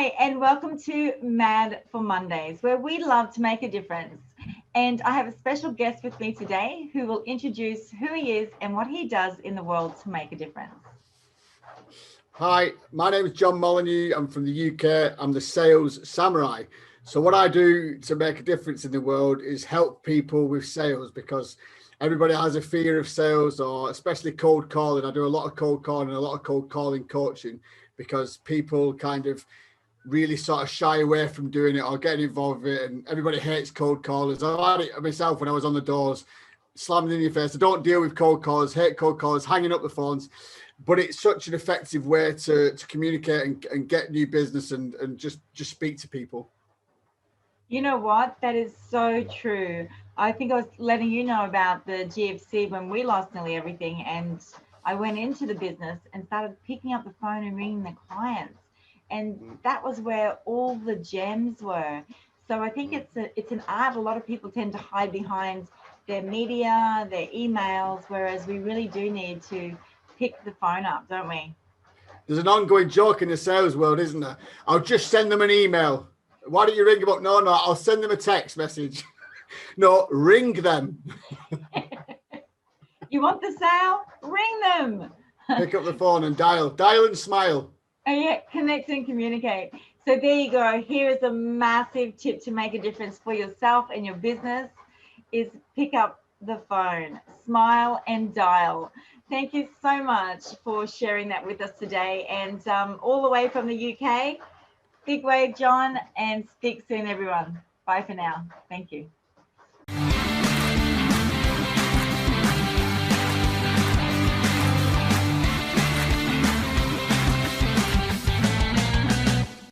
Hi, and welcome to M.A.D for Mondays, where we love to make a difference. And I have a special guest with me today who will introduce who he is and what he does in the world to make a difference. Hi, my name is John Molloy. I'm from the UK. I'm the sales samurai. So what I do to make a difference in the world is help people with sales, because everybody has a fear of sales, or especially cold calling. I do a lot of cold calling and a lot of cold calling coaching, because people kind of really sort of shy away from doing it or getting involved with it. And everybody hates cold callers. I had it myself when I was on the doors, slamming in your face. I don't deal with cold callers, hate cold callers, hanging up the phones. But it's such an effective way to communicate and get new business and just speak to people. You know what? That is so true. I think I was letting you know about the GFC when we lost nearly everything. And I went into the business and started picking up the phone and ringing the clients. And that was where all the gems were. So I think it's an art. A lot of people tend to hide behind their media, their emails, whereas we really do need to pick the phone up, don't we? There's an ongoing joke in the sales world, isn't there? I'll just send them an email. Why don't you ring them up? No, I'll send them a text message. No, ring them. You want the sale? Ring them. Pick up the phone and dial and smile. Oh, yeah, connect and communicate. So there you go. Here is a massive tip to make a difference for yourself and your business is pick up the phone, smile and dial. Thank you so much for sharing that with us today. And all the way from the UK, big wave, John, and speak soon, everyone. Bye for now. Thank you.